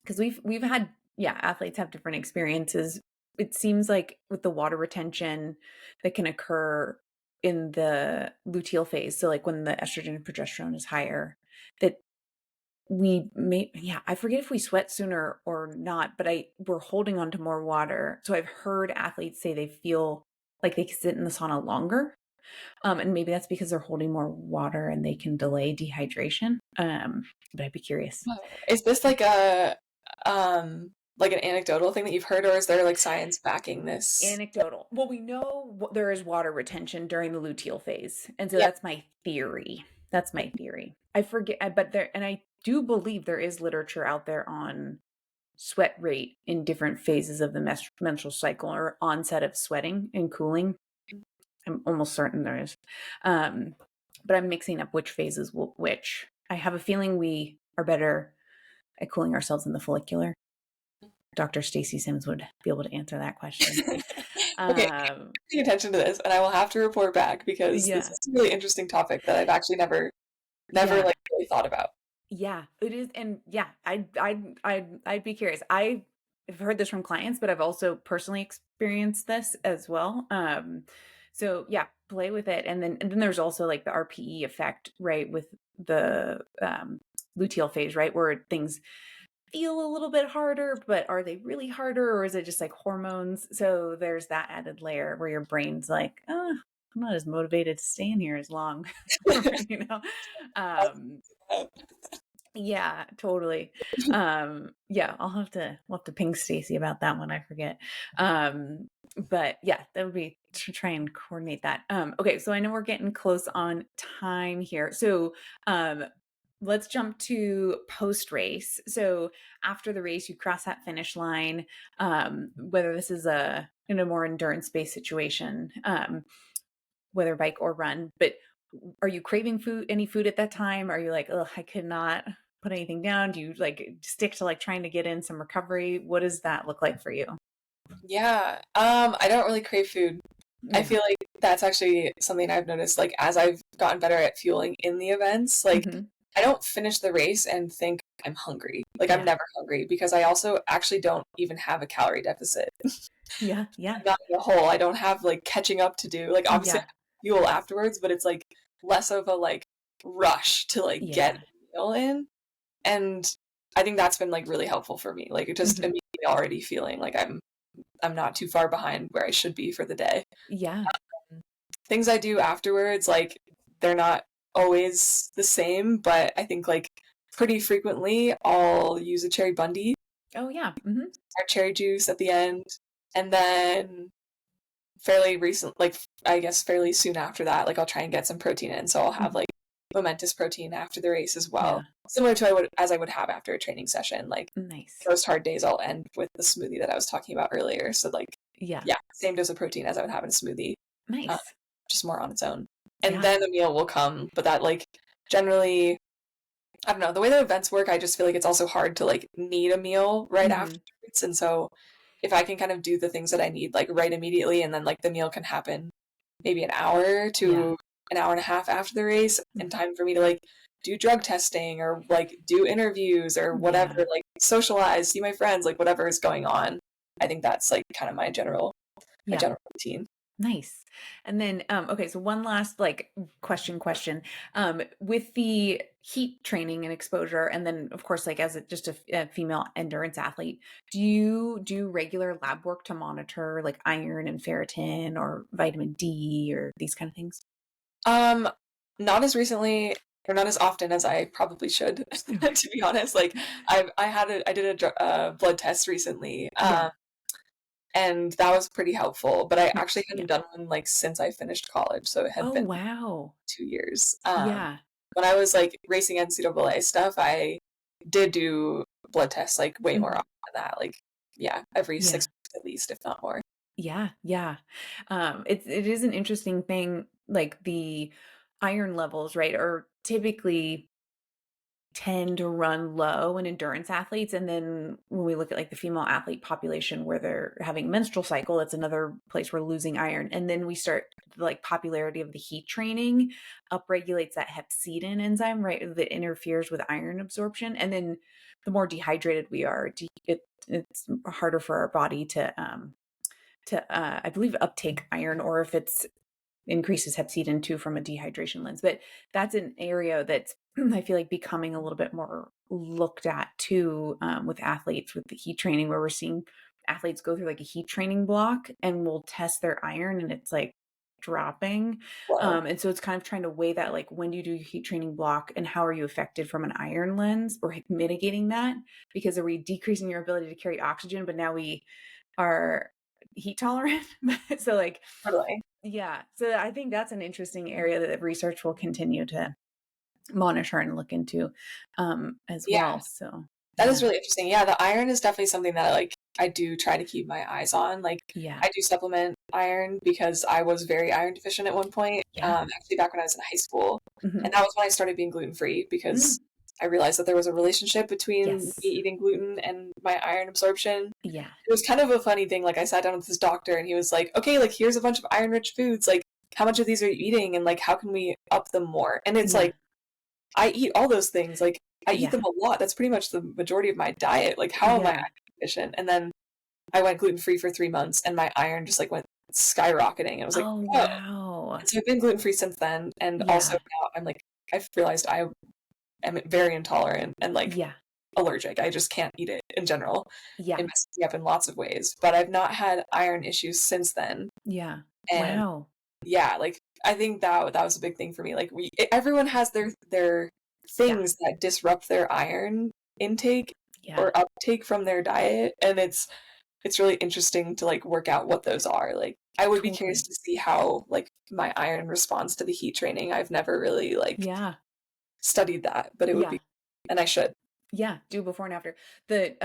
because we've had, yeah, athletes have different experiences. It seems like with the water retention that can occur in the luteal phase, so like when the estrogen and progesterone is higher, that we may, yeah, I forget if we sweat sooner or not, but we're holding on to more water. So I've heard athletes say they feel like they can sit in the sauna longer. And maybe that's because they're holding more water and they can delay dehydration. But I'd be curious. Is this like an anecdotal thing that you've heard, or is there like science backing this? Anecdotal. Well, we know there is water retention during the luteal phase. And so Yeah. that's my theory. That's my theory. I forget, but there, and I do believe there is literature out there on sweat rate in different phases of the menstrual cycle or onset of sweating and cooling. I'm almost certain there is. But I'm mixing up which phases which. I have a feeling we are better at cooling ourselves in the follicular. Dr. Stacy Sims would be able to answer that question. Okay, pay attention to this, and I will have to report back because this Yeah. is a really interesting topic that I've actually never Yeah. like really thought about. Yeah, it is. And yeah, I'd be curious. I've heard this from clients, but I've also personally experienced this as well. So yeah, play with it. And then there's also like the RPE effect, right? With the luteal phase, right? Where things feel a little bit harder, but are they really harder or is it just like hormones? So there's that added layer where your brain's like, oh, I'm not as motivated to stay in here as long, you know? Um, yeah, totally. Yeah, we'll have to ping Stacy about that one. I forget. But yeah, that would be to try and coordinate that. Okay, so I know we're getting close on time here. So let's jump to post race. So after the race, you cross that finish line, whether this is in a more endurance based situation, whether bike or run, but are you craving any food at that time? Are you like, oh, I could not put anything down? Do you like stick to like trying to get in some recovery? What does that look like for you? Yeah, I don't really crave food. I Yeah. feel like that's actually something I've noticed, like, as I've gotten better at fueling in the events, like, Hmm. I don't finish the race and think I'm hungry. Like, I'm Yeah. never hungry because I also actually don't even have a calorie deficit. Yeah. Yeah. I'm not in a hole. I don't have like catching up to do. Like obviously I Yeah. have fuel afterwards, but it's like less of a like rush to like get Yeah. a meal in. And I think that's been like really helpful for me. Like it just Hmm. immediately already feeling like I'm not too far behind where I should be for the day. Yeah. Things I do afterwards, like they're not always the same, but I think like pretty frequently I'll use a cherry bundy Oh, yeah. Hmm. or cherry juice at the end. And then fairly recent, like I guess fairly soon after that, like I'll try and get some protein in. So I'll have Hmm. like momentous protein after the race as well. Yeah. Similar to I would have after a training session. Like Nice. most hard days I'll end with the smoothie that I was talking about earlier. So like Yeah. yeah, same dose of protein as I would have in a smoothie. Uh, Nice. just more on its own. And Yeah. then a meal will come, but that like generally I don't know, the way the events work, I just feel like it's also hard to like need a meal right Hmm. afterwards. And so if I can kind of do the things that I need like right immediately and then like the meal can happen maybe an hour Yeah. to an hour and a half after the race Mhm. and time for me to like do drug testing or like do interviews or whatever, Yeah. like socialize, see my friends, like whatever is going on. I think that's like kind of my Yeah. general routine. Nice. And then, okay, so one last like question. With the heat training and exposure, and then of course, like as just a female endurance athlete, do you do regular lab work to monitor like iron and ferritin or vitamin D or these kind of things? Um, not as recently or not as often as I probably should, Okay. to be honest. Like I did a blood test recently, Yeah. and that was pretty helpful. But I Nice. actually Yeah. hadn't done one like since I finished college, so it had Oh, been wow. 2 years. Yeah. When I was like racing NCAA stuff, I did do blood tests like way more Mhm. often than that. Like yeah, every Yeah. 6 weeks at least, if not more. Yeah, yeah. It is an interesting thing, like the iron levels, right, are typically tend to run low in endurance athletes. And then when we look at like the female athlete population where they're having a menstrual cycle, that's another place we're losing iron. And then we start like popularity of the heat training upregulates that hepcidin enzyme, right? That interferes with iron absorption. And then the more dehydrated we are, it's harder for our body to I believe uptake iron, or if it's increases hepcidin too from a dehydration lens. But that's an area that's I feel like becoming a little bit more looked at too, with athletes with the heat training, where we're seeing athletes go through like a heat training block and we'll test their iron and it's like dropping. Whoa, And so it's kind of trying to weigh that, like when do you do your heat training block and how are you affected from an iron lens or mitigating that? Because are we decreasing your ability to carry oxygen, but now we are heat tolerant? So like, totally. yeah. So I think that's an interesting area that research will continue to monitor and look into, as Yeah, well. So that is yeah. really interesting. Yeah, the iron is definitely something that like I do try to keep my eyes on. Like Yeah. I do supplement iron because I was very iron deficient at one point. Yeah. Actually back when I was in high school, Hmm. and that was when I started being gluten free Mm. because I realized that there was a relationship between me Yes. eating gluten and my iron absorption. Yeah. It was kind of a funny thing. Like I sat down with this doctor and he was like, "Okay, like here's a bunch of iron rich foods. Like how much of these are you eating, and like how can we up them more?" And it's Yeah. like I eat all those things. Like I eat Yeah. them a lot. That's pretty much the majority of my diet. Like how am I Yeah. iron deficient? And then I went gluten free for 3 months, and my iron just like went skyrocketing. I was like, Oh, oh. wow. And so I've been gluten free since then, and also Yeah. now I'm like I've realized I am very intolerant and like Yeah. allergic. I just can't eat it in general. Yeah. It messes me up in lots of ways. But I've not had iron issues since then, Yeah. and Wow. yeah, like I think that was a big thing for me. Like everyone has their Yeah. things that disrupt their iron intake Yeah. or uptake from their diet, and it's really interesting to like work out what those are. Like I would be curious Totally. to see how like my iron responds to the heat training. I've never really like Yeah. studied that, but it would Yeah. be and I should. Yeah, do before and after. The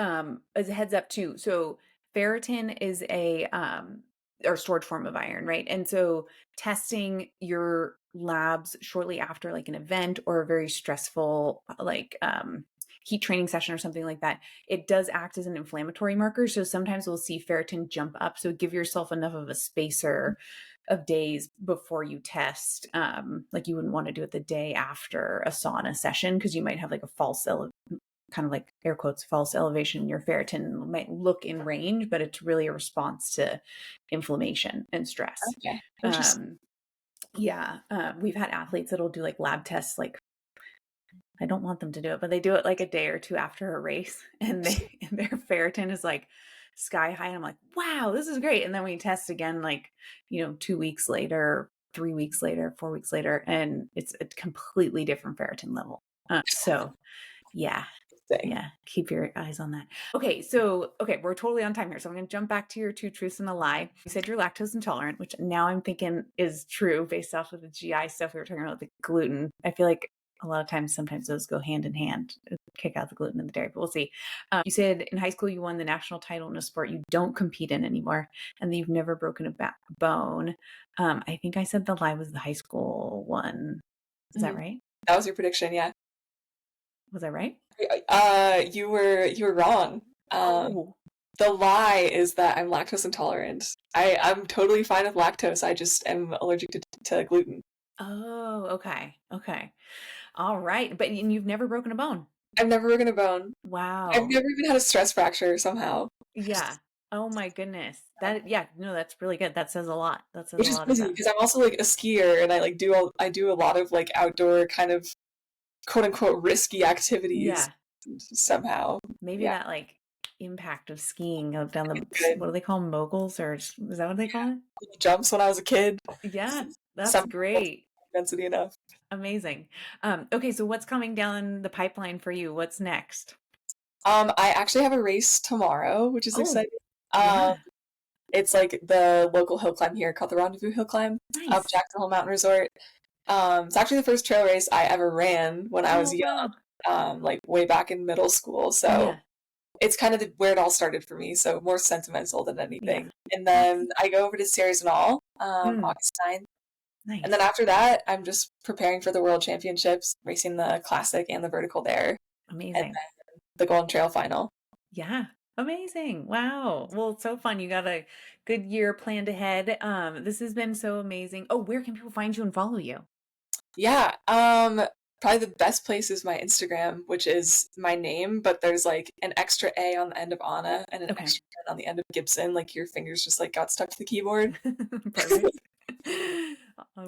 as a heads up too. So ferritin is a or stored form of iron, right? And so testing your labs shortly after like an event or a very stressful like heat training session or something like that, it does act as an inflammatory marker. So sometimes we'll see ferritin jump up. So give yourself enough of a spacer of days before you test. Like you wouldn't want to do it the day after a sauna session because you might have like a false kind of like air quotes false elevation. Your ferritin might look in range, but it's really a response to inflammation and stress. Okay. Interesting. We've had athletes that'll do like lab tests, like I don't want them to do it, but they do it like a day or two after a race, and their ferritin is like sky high. And I'm like, wow, this is great. And then we test again, like, 2 weeks later, 3 weeks later, 4 weeks later, and it's a completely different ferritin level. So yeah. Yeah, keep your eyes on that. Okay, we're totally on time here. So I'm going to jump back to your 2 truths and a lie. You said you're lactose intolerant, which now I'm thinking is true based off of the GI stuff we were talking about, the gluten. I feel like a lot of times, sometimes those go hand in hand, kick out the gluten in the dairy, but we'll see. You said in high school you won the national title in a sport you don't compete in anymore, and that you've never broken a bone. I think I said the lie was the high school one. Is that right? That was your prediction, yeah. Was I right? You were wrong. The lie is that I'm lactose intolerant. I'm totally fine with lactose. I just am allergic to gluten. Oh, okay. All right. But you've never broken a bone? I've never broken a bone. Wow. I've never even had a stress fracture somehow. Yeah. Oh my goodness. That's really good. That says a lot. Which is crazy because I'm also like a skier, and I do a lot of like outdoor kind of quote unquote risky activities. Somehow. Maybe that like impact of skiing down the, what do they call them, moguls, or is that what they call it? Jumps when I was a kid. Yeah, that's great. Density enough. Amazing. Okay, so what's coming down the pipeline for you? What's next? I actually have a race tomorrow, which is exciting. It's like the local hill climb here called the Rendezvous Hill Climb up Jackson Hole Mountain Resort. It's actually the first trail race I ever ran when I was young, like way back in middle school. So it's kind of where it all started for me. So more sentimental than anything. And then I go over to Sierre-Zinal, August 9th. Nice. And then after that, I'm just preparing for the World Championships, racing the classic and the vertical there. Amazing. And then the Golden Trail final. Yeah. Amazing. Wow. Well, it's so fun. You got a good year planned ahead. This has been so amazing. Oh, where can people find you and follow you? Yeah. Probably the best place is my Instagram, which is my name, but there's like an extra A on the end of Anna and an extra N on the end of Gibson. Like your fingers just like got stuck to the keyboard. Perfect.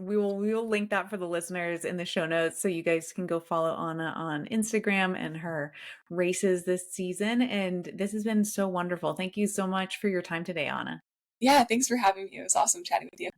We will link that for the listeners in the show notes, so you guys can go follow Anna on Instagram and her races this season. And this has been so wonderful. Thank you so much for your time today, Anna. Yeah, thanks for having me. It was awesome chatting with you.